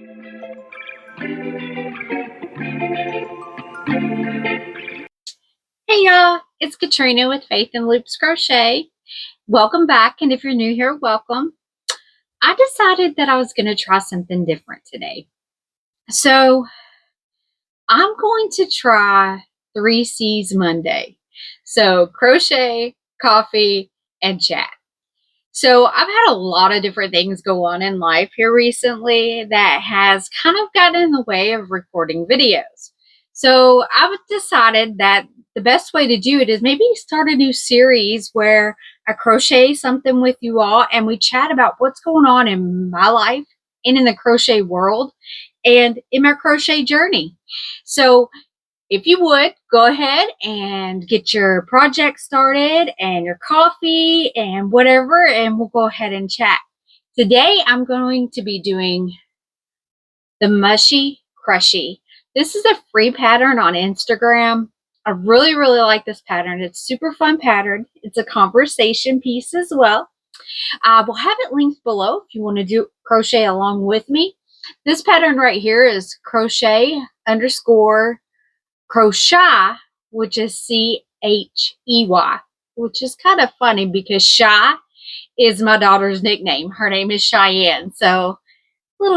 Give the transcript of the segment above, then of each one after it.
Hey y'all, it's Katrina with Faith and Loops Crochet. Welcome back, and if you're new here, welcome. I decided that I was going to try something different today. So I'm going to try 3C's Monday. So crochet, coffee, and chat. So I've had a lot of different things go on in life here recently that has kind of gotten in the way of recording videos. So I've decided that the best way to do it is maybe start a new series where I crochet something with you all and we chat about what's going on in my life and in the crochet world and in my crochet journey. So if you would, go ahead and get your project started and your coffee and whatever, and we'll go ahead and chat. Today, I'm going to be doing the Mushy Crushyh. This is a free pattern on Instagram. I really, really like this pattern. It's super fun pattern. It's a conversation piece as well. We'll have it linked below if you want to do crochet along with me. This pattern right here is crochet _ Crochet, which is C-H-E-Y, which is kind of funny because Shy is my daughter's nickname. Her name is Cheyenne. So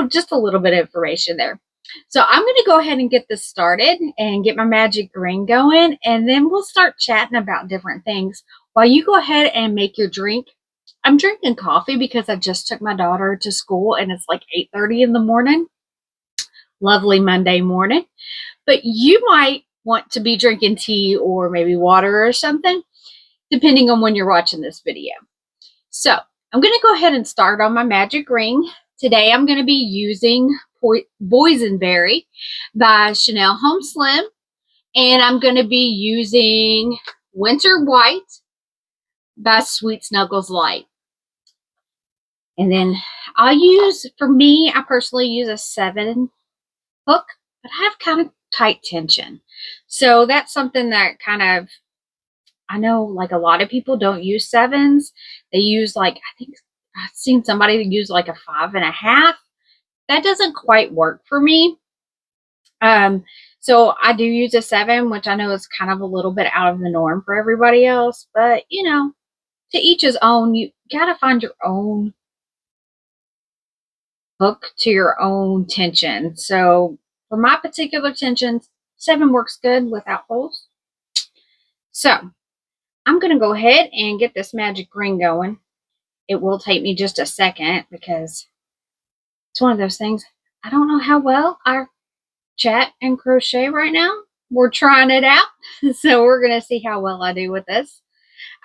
just a little bit of information there. So I'm going to go ahead and get this started and get my magic ring going, and then we'll start chatting about different things while you go ahead and make your drink. I'm drinking coffee because I just took my daughter to school and it's like 8:30 in the morning. Lovely Monday morning. But you might want to be drinking tea or maybe water or something, depending on when you're watching this video. So I'm going to go ahead and start on my magic ring. Today I'm going to be using Boysenberry by Chanel Home Slim. And I'm going to be using Winter White by Sweet Snuggles Light. And then I personally use a 7 hook, but I have kind of tight tension. So that's something that I know like a lot of people don't use 7s. They use I think I've seen somebody use like a 5.5. That doesn't quite work for me. So I do use a 7, which I know is kind of a little bit out of the norm for everybody else, but you know, to each his own. You gotta find your own hook to your own tension. So for my particular tensions, 7 works good without holes. So I'm going to go ahead and get this magic ring going. It will take me just a second because it's one of those things. I don't know how well I chat and crochet right now. We're trying it out. So we're going to see how well I do with this.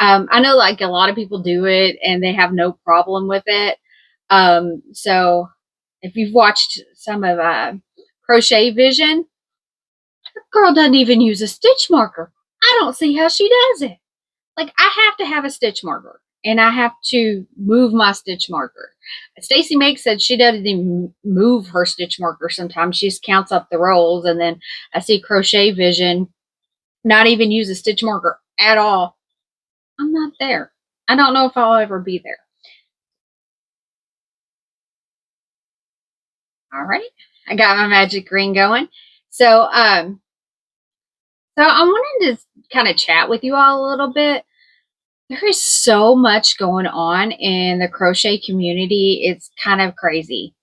I know like a lot of people do it and they have no problem with it. So if you've watched some of Crochet Vision, the girl doesn't even use a stitch marker. I don't see how she does it. Like, I have to have a stitch marker and I have to move my stitch marker. Stacy Make said she doesn't even move her stitch marker sometimes. She just counts up the rows. And then I see Crochet Vision not even use a stitch marker at all. I'm not there. I don't know if I'll ever be there. All right. I got my magic ring going. So I wanted to kind of chat with you all a little bit. There is so much going on in the crochet community. It's kind of crazy.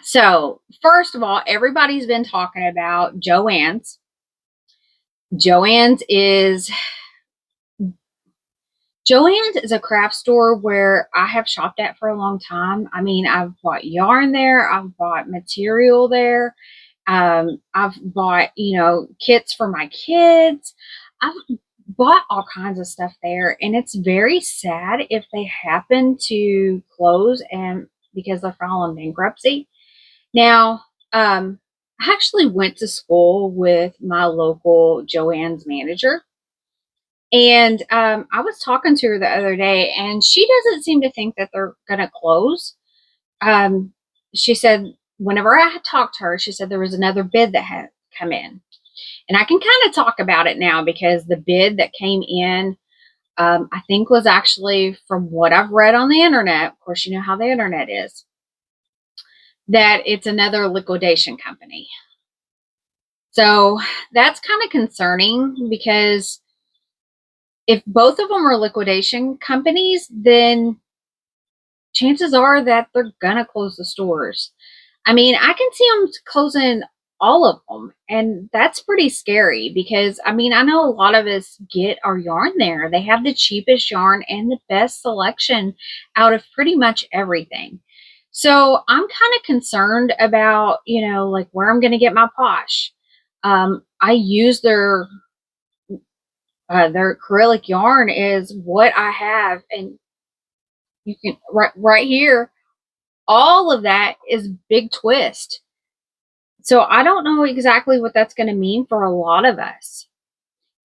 So first of all, everybody's been talking about Joann's. Joann's is a craft store where I have shopped at for a long time. I mean, I've bought yarn there. I've bought material there. I've bought, kits for my kids. I've bought all kinds of stuff there, and it's very sad if they happen to close and because they're filing bankruptcy. Now, I actually went to school with my local Joann's manager, and I was talking to her the other day, and she doesn't seem to think that they're going to close. She said whenever I had talked to her, she said there was another bid that had come in. And I can kind of talk about it now because the bid that came in, I think was actually from what I've read on the internet. Of course, you know how the internet is. that it's another liquidation company. So that's kind of concerning, because if both of them are liquidation companies, then chances are that they're gonna close the stores. I mean, I can see them closing all of them, and that's pretty scary, because I mean, I know a lot of us get our yarn there. They have the cheapest yarn and the best selection out of pretty much everything. So I'm kind of concerned about, like, where I'm going to get my Posh. I use their acrylic yarn is what I have, and you can right here, all of that is BigTwist. So I don't know exactly what that's going to mean for a lot of us.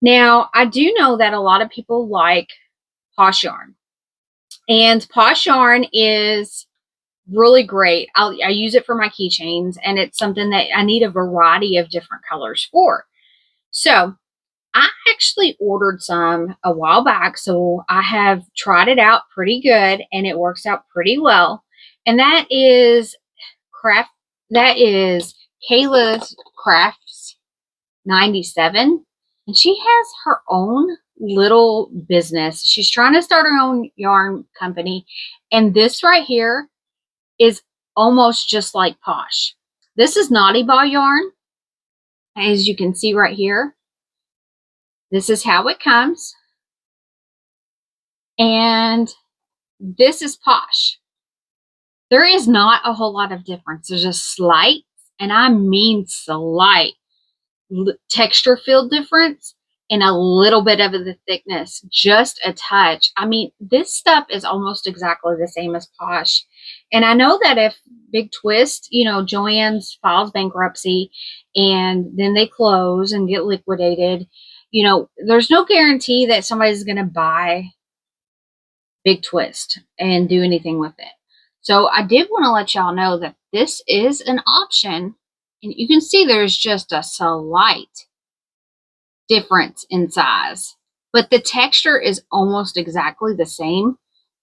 Now, I do know that a lot of people like Posh yarn, and Posh yarn is really great. I use it for my keychains, and it's something that I need a variety of different colors for. So I actually ordered some a while back, so I have tried it out pretty good, and it works out pretty well. And that is Kayla's Crafts 97, and she has her own little business. She's trying to start her own yarn company, and this right here is almost just like Posh. This is Knotty ball yarn, as you can see right here. This is how it comes, and this is Posh. There is not a whole lot of difference. There's a slight, and I mean slight, texture feel difference and a little bit of the thickness, just a touch. I mean, this stuff is almost exactly the same as Posh. And I know that if BigTwist, Joann's files bankruptcy and then they close and get liquidated, there's no guarantee that somebody's going to buy BigTwist and do anything with it. So I did want to let y'all know that this is an option, and you can see there's just a slight difference in size, but the texture is almost exactly the same.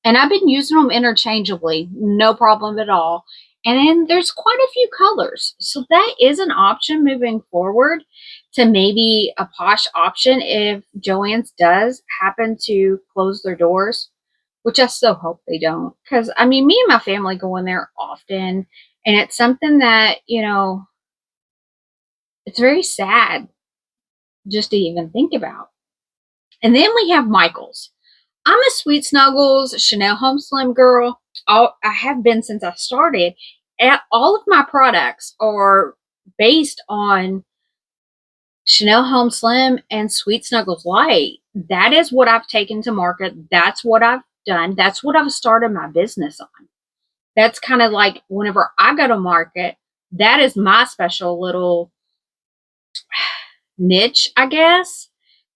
And I've been using them interchangeably, no problem at all. And then there's quite a few colors. So that is an option moving forward, to maybe a Posh option if Joann's does happen to close their doors, which I so hope they don't. Because, I mean, me and my family go in there often, and it's something that, it's very sad just to even think about. And then we have Michael's. I'm a Sweet Snuggles Chanel Home Slim girl. I have been since I started. All of my products are based on Chanel Home Slim and Sweet Snuggles Light. That is what I've taken to market. That's what I've done. That's what I've started my business on. That's kind of like whenever I go to market, that is my special little niche, I guess,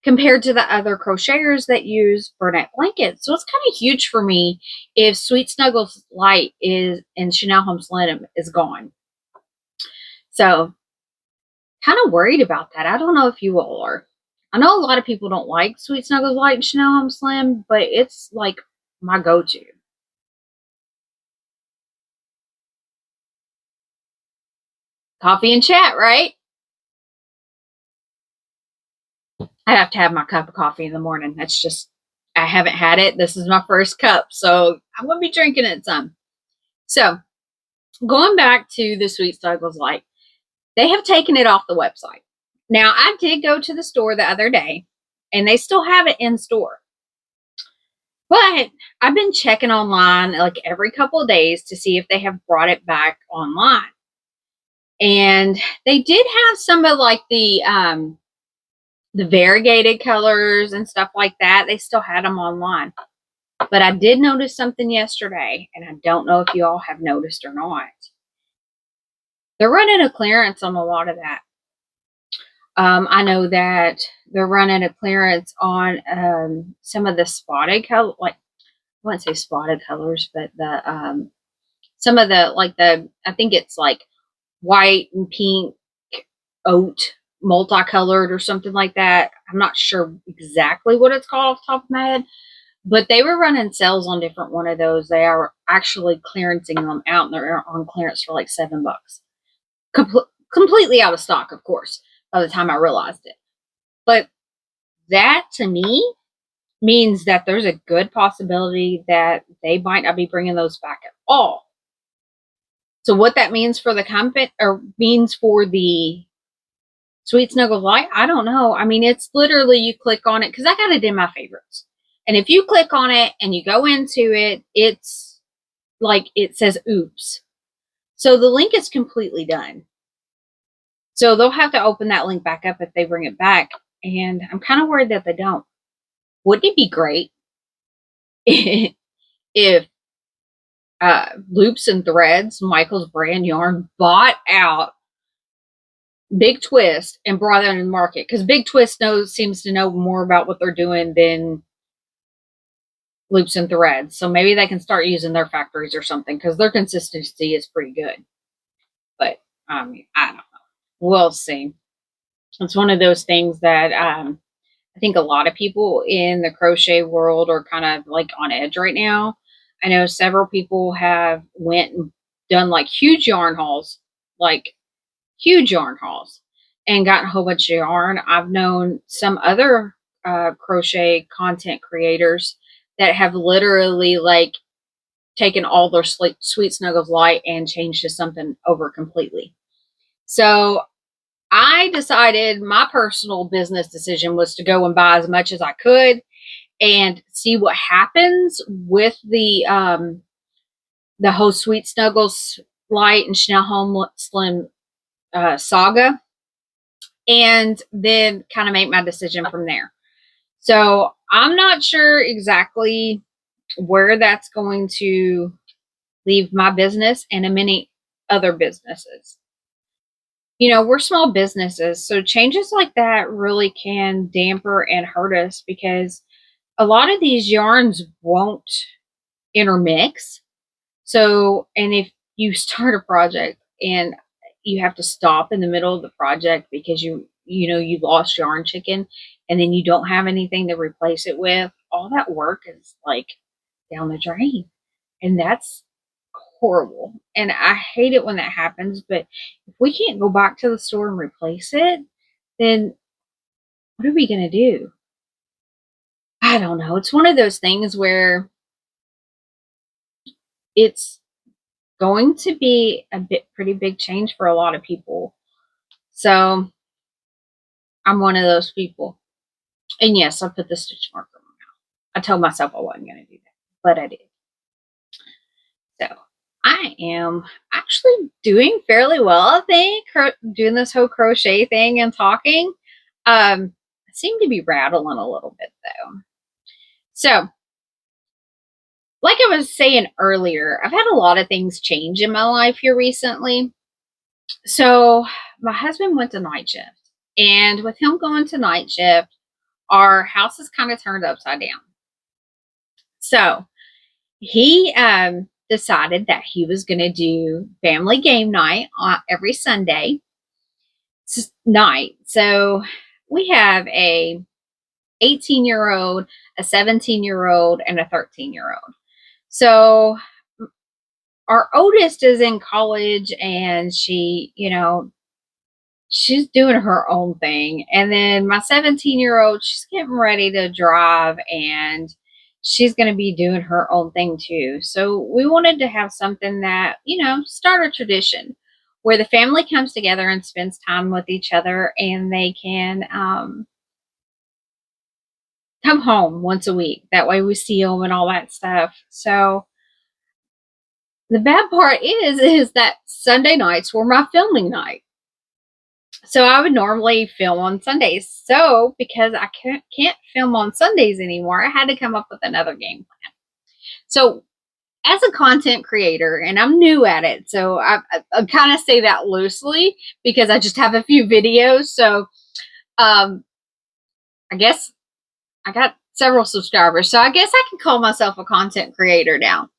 compared to the other crocheters that use burnette blankets. So it's kind of huge for me if Sweet Snuggles Light is and Chanel Home Slim is gone. So kind of worried about that. I don't know if you all are. I know a lot of people don't like Sweet Snuggles Light and Chanel Home Slim, but it's like my go-to. Coffee and chat, right? I have to have my cup of coffee in the morning. That's just, I haven't had it. This is my first cup, so I'm going to be drinking it some. So, going back to the Sweet Snuggles Light, they have taken it off the website. Now, I did go to the store the other day, and they still have it in store. But I've been checking online like every couple of days to see if they have brought it back online. And they did have some of like the variegated colors and stuff like that. They still had them online. But I did notice something yesterday, and I don't know if you all have noticed or not. They're running a clearance on a lot of that. I know that they're running a clearance on some of the spotted color, like, I wouldn't say spotted colors, but the some of the, like, I think it's like white and pink oat multicolored or something like that. I'm not sure exactly what it's called off the top of my head, But they were running sales on different one of those. They are actually clearancing them out, and they're on clearance for like $7. Completely out of stock, of course, by the time I realized it. But that to me means that there's a good possibility that they might not be bringing those back at all. So what that means for the company, or means for the Sweet Snuggle Light, I don't know. I mean, it's literally, you click on it, because I got it in my favorites. And if you click on it and you go into it, it's like it says oops. So the link is completely done. So they'll have to open that link back up if they bring it back. And I'm kind of worried that they don't. Wouldn't it be great if Loops and Threads, Michael's brand yarn, bought out BigTwist and brought it in the market? Because BigTwist seems to know more about what they're doing than Loops and Threads. So maybe they can start using their factories or something, because their consistency is pretty good. But I mean, I don't know. We'll see. It's one of those things that I think a lot of people in the crochet world are kind of like on edge right now. I know several people have went and done like huge yarn hauls, and gotten a whole bunch of yarn. I've known some other crochet content creators that have literally like taken all their Sweet Snuggles Light and changed to something over completely. So I decided my personal business decision was to go and buy as much as I could and see what happens with the whole Sweet Snuggles Light and Chanel Home Slim saga, and then kind of make my decision from there. So I'm not sure exactly where that's going to leave my business and many other businesses. You know, we're small businesses, so changes like that really can damper and hurt us, because a lot of these yarns won't intermix. So, and if you start a project and you have to stop in the middle of the project because you lost yarn chicken, and then you don't have anything to replace it with, all that work is like down the drain. And that's horrible. And I hate it when that happens. But if we can't go back to the store and replace it, then what are we going to do? I don't know. It's one of those things where it's going to be a pretty big change for a lot of people. So I'm one of those people. And yes, I put the stitch marker on my mouth. I told myself I wasn't going to do that, but I did. So I am actually doing fairly well, I think, doing this whole crochet thing and talking. I seem to be rattling a little bit though. So, like I was saying earlier, I've had a lot of things change in my life here recently. So my husband went to night shift, and with him going to night shift, our house is kind of turned upside down. So he decided that he was going to do family game night on every Sunday night. So we have a 18-year-old, a 17-year-old, and a 13-year-old. So our oldest is in college, and she's doing her own thing. And then my 17-year-old, she's getting ready to drive, and she's going to be doing her own thing too. So we wanted to have something that, start a tradition where the family comes together and spends time with each other, and they can come home once a week. That way we see them and all that stuff. So the bad part is that Sunday nights were my filming night. So I would normally film on Sundays. So because I can't film on Sundays anymore, I had to come up with another game plan. So as a content creator, and I'm new at it, so I kind of say that loosely because I just have a few videos. So I guess I got several subscribers. So I guess I can call myself a content creator now,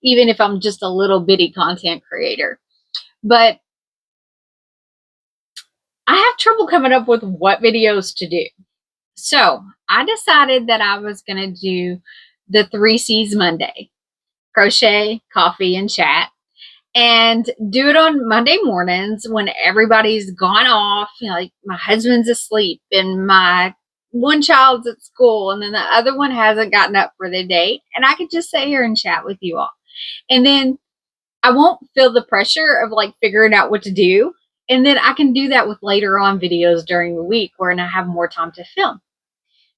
even if I'm just a little bitty content creator. But I have trouble coming up with what videos to do. So I decided that I was going to do the 3C's Monday: crochet, coffee, and chat. And do it on Monday mornings when everybody's gone off. You know, like my husband's asleep and my one child's at school and then the other one hasn't gotten up for the day. And I could just sit here and chat with you all. And then I won't feel the pressure of like figuring out what to do. And then I can do that with later on videos during the week when I have more time to film.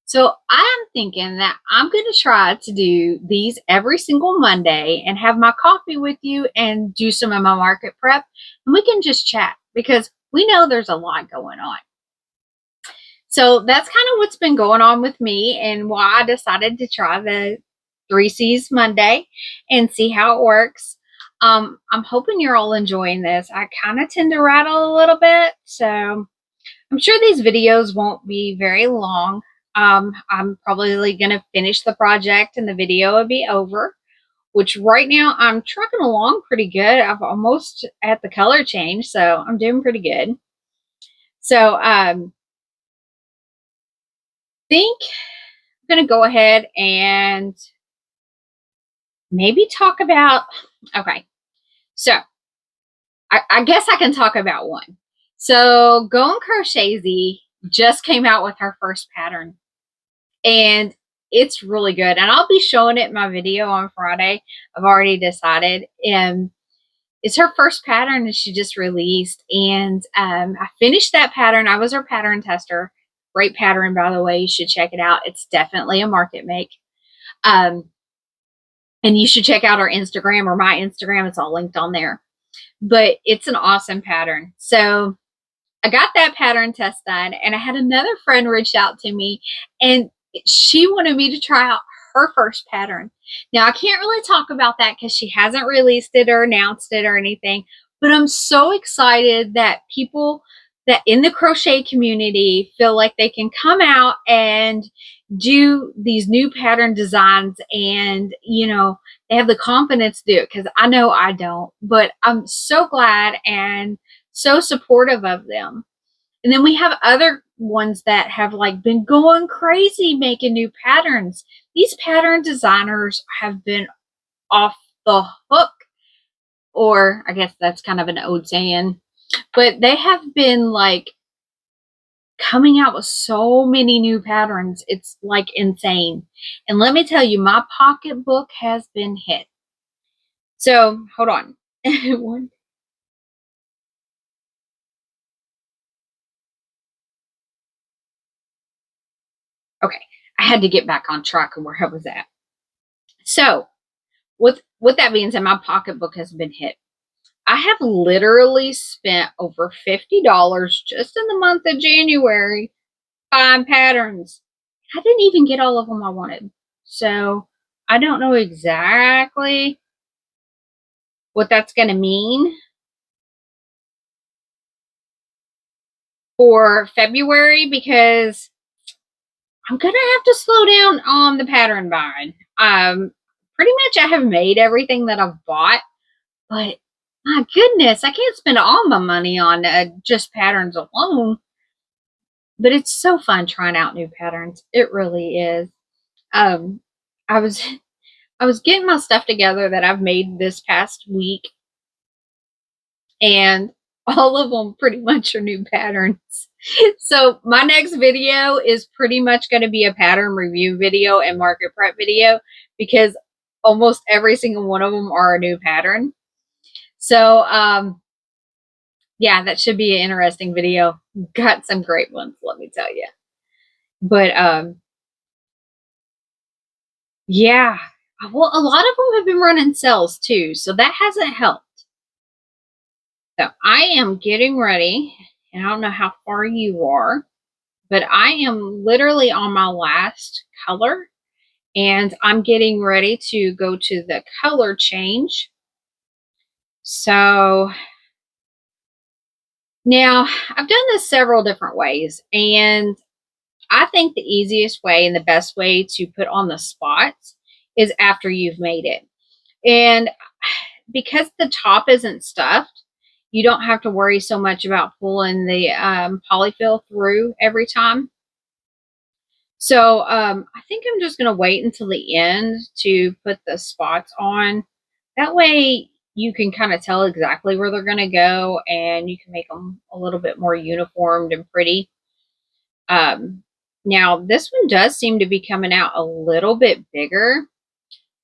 So I'm thinking that I'm going to try to do these every single Monday and have my coffee with you and do some of my market prep. And we can just chat because we know there's a lot going on. So that's kind of what's been going on with me and why I decided to try the 3C's Monday and see how it works. I'm hoping you're all enjoying this. I kind of tend to rattle a little bit, so I'm sure these videos won't be very long. I'm probably going to finish the project and the video will be over, which right now I'm trucking along pretty good. I'm almost at the color change, so I'm doing pretty good. So think I'm going to go ahead and maybe talk about, okay, so I guess I can talk about one. So Go and Crochet just came out with her first pattern and it's really good. And I'll be showing it in my video on Friday. I've already decided. And it's her first pattern that she just released. And I finished that pattern. I was her pattern tester. Great pattern, by the way. You should check it out. It's definitely a market make. And you should check out our Instagram or my Instagram. It's all linked on there. But it's an awesome pattern. So I got that pattern test done, and I had another friend reach out to me, and she wanted me to try out her first pattern. Now, I can't really talk about that because she hasn't released it or announced it or anything, but I'm so excited that people that in the crochet community feel like they can come out and do these new pattern designs and, you know, they have the confidence to do it because I know I don't, but I'm so glad and so supportive of them. And then we have other ones that have like been going crazy making new patterns. These pattern designers have been off the hook, or I guess that's kind of an old saying, but they have been like coming out with so many new patterns. It's like insane. And let me tell you, my pocketbook has been hit. So hold on. One. Okay, I had to get back on track of where I was at. So with that being said, my pocketbook has been hit. I have literally spent over $50 just in the month of January buying patterns. I didn't even get all of them I wanted. So I don't know exactly what that's going to mean for February because I'm going to have to slow down on the pattern buying. Pretty much I have made everything that I've bought, but my goodness, I can't spend all my money on just patterns alone. But it's so fun trying out new patterns. It really is. I was getting my stuff together that I've made this past week, and all of them pretty much are new patterns. So my next video is pretty much going to be a pattern review video and market prep video because almost every single one of them are a new pattern. So yeah, that should be an interesting video. Got some great ones, let me tell you. But yeah, well, a lot of them have been running sales too, so that hasn't helped. So I am getting ready, and I don't know how far you are, but I am literally on my last color, and I'm getting ready to go to the color change. So now I've done this several different ways, and I think the easiest way and the best way to put on the spots is after you've made it. And because the top isn't stuffed, you don't have to worry so much about pulling the polyfill through every time. So I think I'm just going to wait until the end to put the spots on. That way you can kind of tell exactly where they're going to go, and you can make them a little bit more uniformed and pretty. Now this one does seem to be coming out a little bit bigger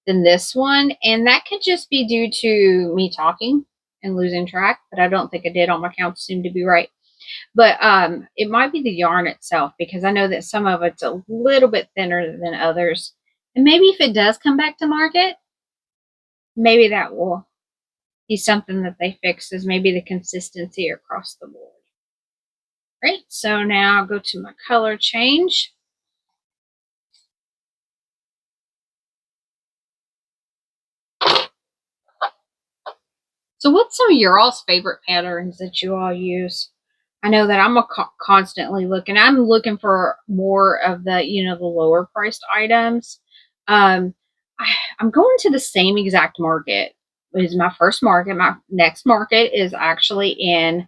than this one, and that could just be due to me talking and losing track, but I don't think I did. All my counts seem to be right. But it might be the yarn itself, because I know that some of it's a little bit thinner than others. And maybe if it does come back to market, maybe that will be something that they fix, is maybe the consistency across the board. Right, so now I'll go to my color change. So what's some of your all's favorite patterns that you all use? I know that I'm constantly looking. I'm looking for more of the, the lower priced items. I'm going to the same exact market. It is my first market. My next market is actually in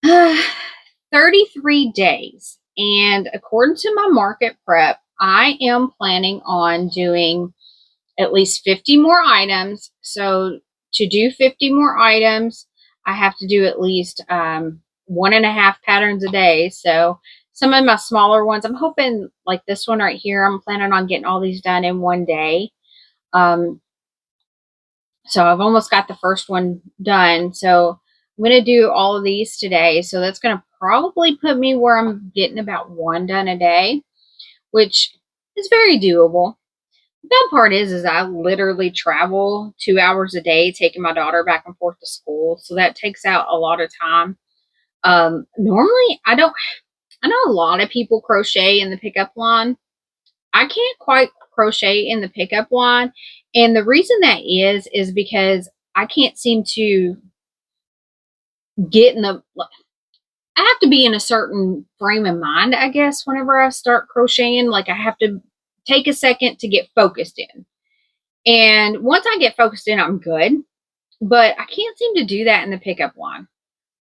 33 days. And according to my market prep, I am planning on doing at least 50 more items. So to do 50 more items, I have to do at least 1.5 patterns a day. So some of my smaller ones, I'm hoping, like this one right here, I'm planning on getting all these done in one day. So I've almost got the first one done. So I'm going to do all of these today. So that's going to probably put me where I'm getting about one done a day, which is very doable. The bad part is I literally travel 2 hours a day taking my daughter back and forth to school. So that takes out a lot of time. Normally, I know a lot of people crochet in the pickup line. I can't quite crochet in the pickup line. And the reason that is because I can't seem to get in the, I have to be in a certain frame of mind, I guess, whenever I start crocheting. Like I have to take a second to get focused in. And once I get focused in, I'm good. But I can't seem to do that in the pickup line.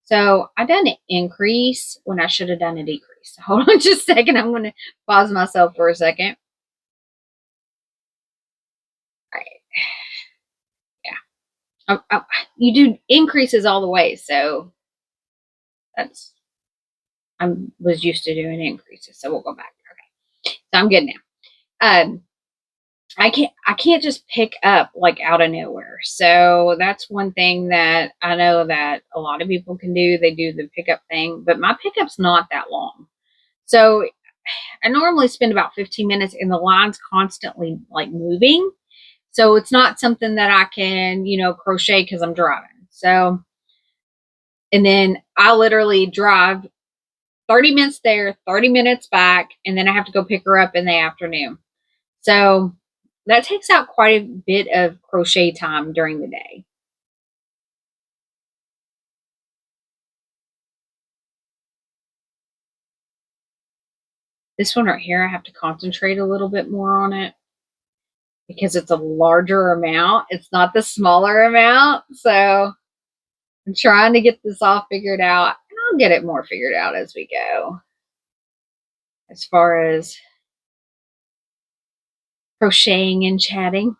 So I done an increase when I should have done a decrease. Hold on just a second. I'm going to pause myself for a second. All right. Yeah. You do increases all the way. So that's, I was used to doing increases. So we'll go back. Okay. So I'm good now. I can't just pick up like out of nowhere. So that's one thing that I know that a lot of people can do. They do the pickup thing, but my pickup's not that long. So I normally spend about 15 minutes, and the line's constantly like moving. So it's not something that I can, crochet because I'm driving. So, and then I literally drive 30 minutes there, 30 minutes back, and then I have to go pick her up in the afternoon. So that takes out quite a bit of crochet time during the day. This one right here, I have to concentrate a little bit more on it because it's a larger amount. It's not the smaller amount. So I'm trying to get this all figured out, and I'll get it more figured out as we go. As far as crocheting and chatting.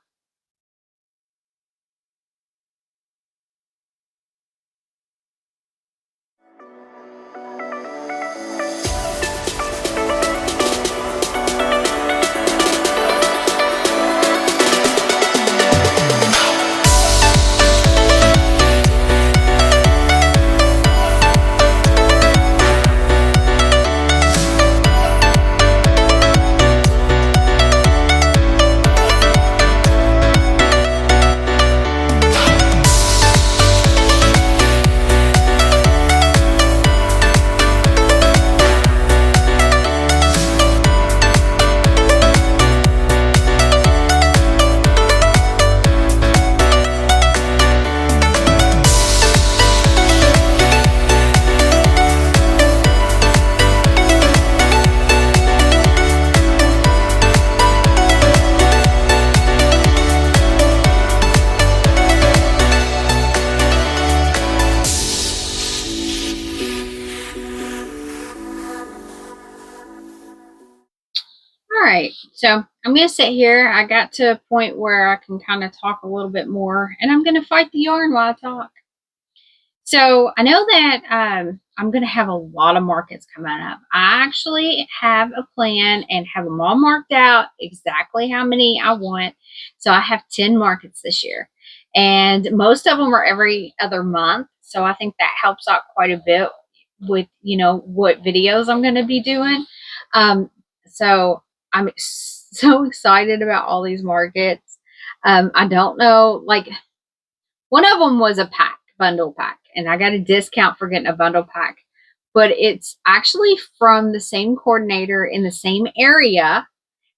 right, so I'm going to sit here. I got to a point where I can kind of talk a little bit more, and I'm going to fight the yarn while I talk. So I know that I'm going to have a lot of markets coming up. I actually have a plan and have them all marked out exactly how many I want. So I have 10 markets this year, and most of them are every other month. So I think that helps out quite a bit with, you know, what videos I'm going to be doing. So I'm so excited about all these markets. I don't know, like one of them was a bundle pack, and I got a discount for getting a bundle pack, but it's actually from the same coordinator in the same area,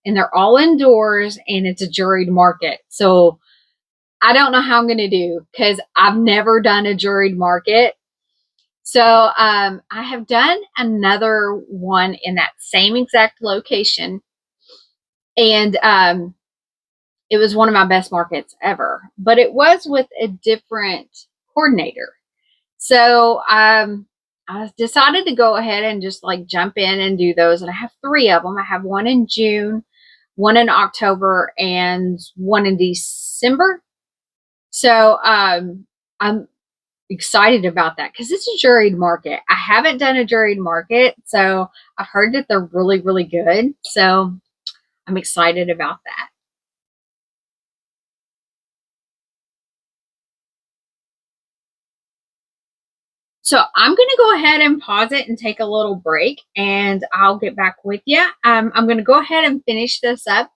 and they're all indoors, and it's a juried market. So I don't know how I'm going to do because I've never done a juried market. So I have done another one in that same exact location, and it was one of my best markets ever, but it was with a different coordinator. So I decided to go ahead and just like jump in and do those. And I have 3 of them. I have one in June, one in October, and one in December. So I'm excited about that because it's a juried market. I haven't done a juried market, so I've heard that they're really, really good. So I'm excited about that. So I'm going to go ahead and pause it and take a little break, and I'll get back with you. I'm going to go ahead and finish this up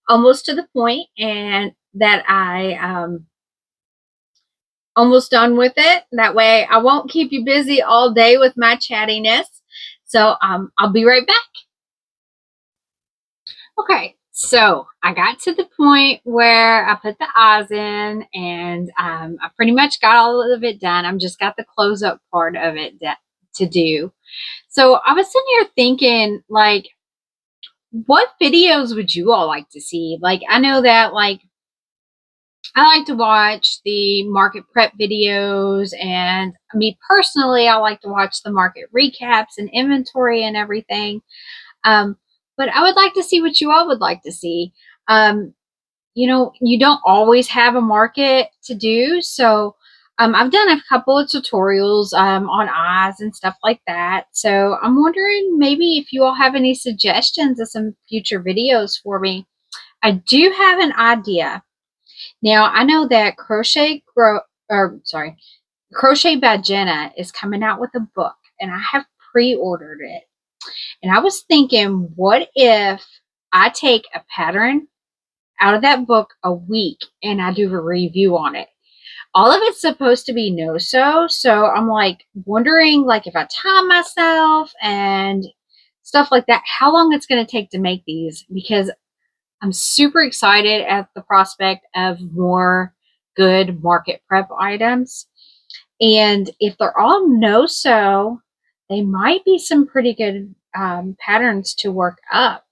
almost to the point, and that I almost done with it. That way I won't keep you busy all day with my chattiness. So I'll be right back. Okay, so I got to the point where I put the eyes in, and I pretty much got all of it done. I'm just got the close up part of it to do. So I was sitting here thinking, like, what videos would you all like to see? Like, I know that, like, I like to watch the market prep videos, and me personally, I like to watch the market recaps and inventory and everything. But I would like to see what you all would like to see. You know, you don't always have a market to do. So I've done a couple of tutorials on eyes and stuff like that. So I'm wondering maybe if you all have any suggestions of some future videos for me. I do have an idea. Now, I know that Crochet by Jenna is coming out with a book, and I have pre-ordered it. And I was thinking, what if I take a pattern out of that book a week and I do a review on it? All of it's supposed to be no-sew, so I'm like wondering, like, if I time myself and stuff like that, how long it's going to take to make these, because I'm super excited at the prospect of more good market prep items. And if they're all no-sew, they might be some pretty good patterns to work up.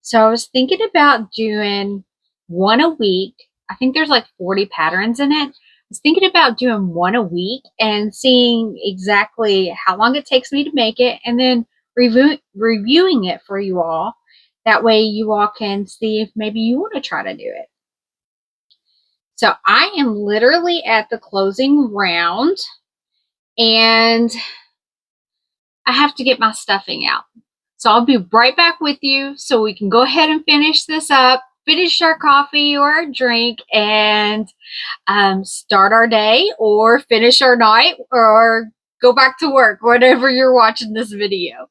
So I was thinking about doing one a week. I think there's like 40 patterns in it. I was thinking about doing one a week and seeing exactly how long it takes me to make it, and then reviewing it for you all. That way you all can see if maybe you want to try to do it. So I am literally at the closing round, and I have to get my stuffing out. So I'll be right back with you so we can go ahead and finish this up, finish our coffee or our drink, and start our day or finish our night or go back to work, whatever you're watching this video.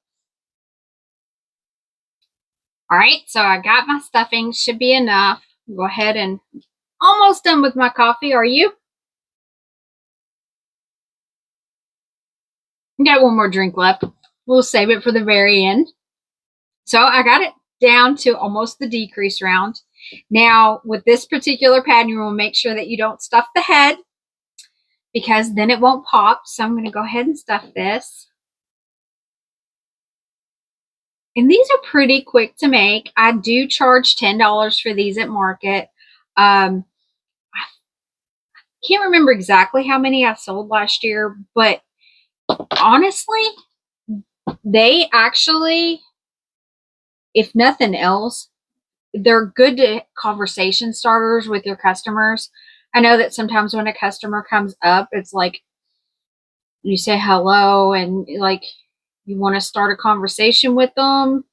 All right, so I got my stuffing, should be enough. Go ahead and almost done with my coffee. Are you? Got one more drink left. We'll save it for the very end. So I got it down to almost the decrease round. Now with this particular pattern, you will make sure that you don't stuff the head, because then it won't pop. So I'm going to go ahead and stuff this. And these are pretty quick to make. I do charge $10 for these at market. I can't remember exactly how many I sold last year, but honestly, they actually, if nothing else, they're good conversation starters with your customers. I know that sometimes when a customer comes up, it's like you say hello and like you want to start a conversation with them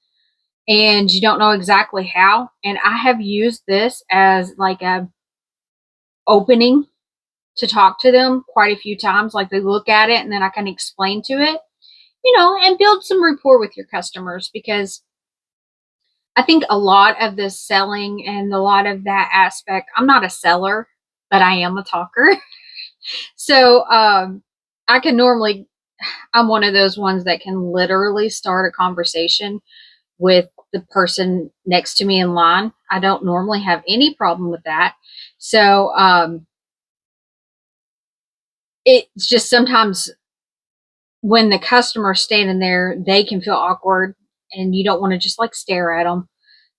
and you don't know exactly how. And I have used this as like a opening to talk to them quite a few times. Like they look at it and then I can explain to it, and build some rapport with your customers, because I think a lot of the selling and a lot of that aspect, I'm not a seller, but I am a talker. So I can normally, I'm one of those ones that can literally start a conversation with the person next to me in line. I don't normally have any problem with that. So it's just sometimes when the customer's standing there, they can feel awkward and you don't want to just like stare at them.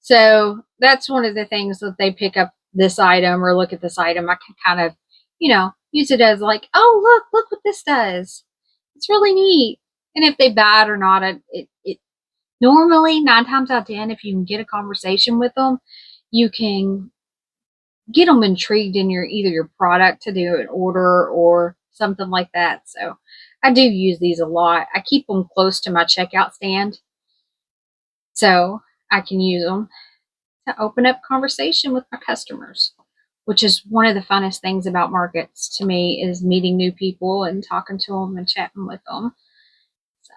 So that's one of the things that they pick up this item or look at this item. I can kind of, use it as like, oh, look what this does. It's really neat. And if they buy it or not, it normally 9 times out of 10, if you can get a conversation with them, you can get them intrigued in either your product to do an order or something like that. So I do use these a lot. I keep them close to my checkout stand so I can use them to open up conversation with my customers, which is one of the funnest things about markets to me, is meeting new people and talking to them and chatting with them. So,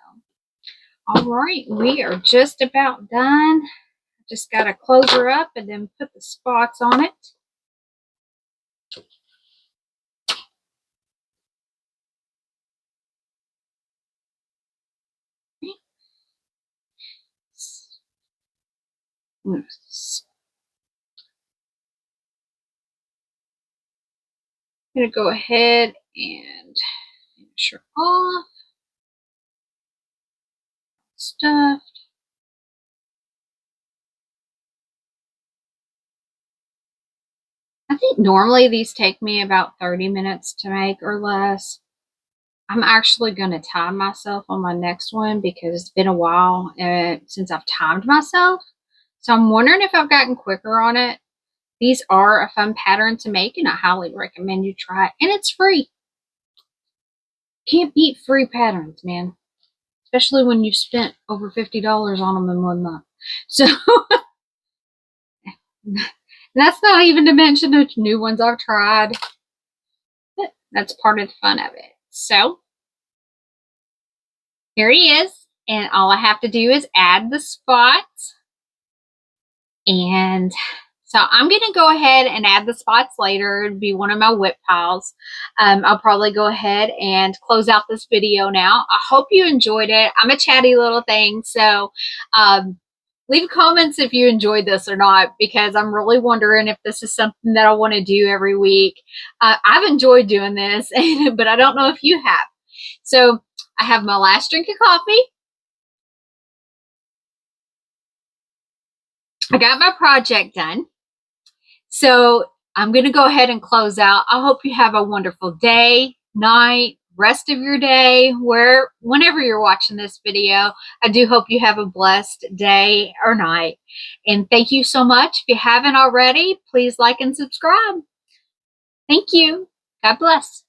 all right, we are just about done. Just got to close her up and then put the spots on it. I'm going to go ahead and finish her off. Stuff. I think normally these take me about 30 minutes to make or less. I'm actually going to time myself on my next one because it's been a while since I've timed myself. So I'm wondering if I've gotten quicker on it. These are a fun pattern to make and I highly recommend you try it. And it's free. Can't beat free patterns, man. Especially when you've spent over $50 on them in 1 month. So that's not even to mention the new ones I've tried. But that's part of the fun of it. So here he is. And all I have to do is add the spots. And so I'm going to go ahead and add the spots later. It'll be one of my whip piles. I'll probably go ahead and close out this video now. I hope you enjoyed it. I'm a chatty little thing. So leave comments if you enjoyed this or not, because I'm really wondering if this is something that I want to do every week. I've enjoyed doing this, but I don't know if you have. So I have my last drink of coffee. I got my project done. So I'm going to go ahead and close out. I hope you have a wonderful day, night, rest of your day, whenever you're watching this video. I do hope you have a blessed day or night. And thank you so much. If you haven't already, please like and subscribe. Thank you. God bless.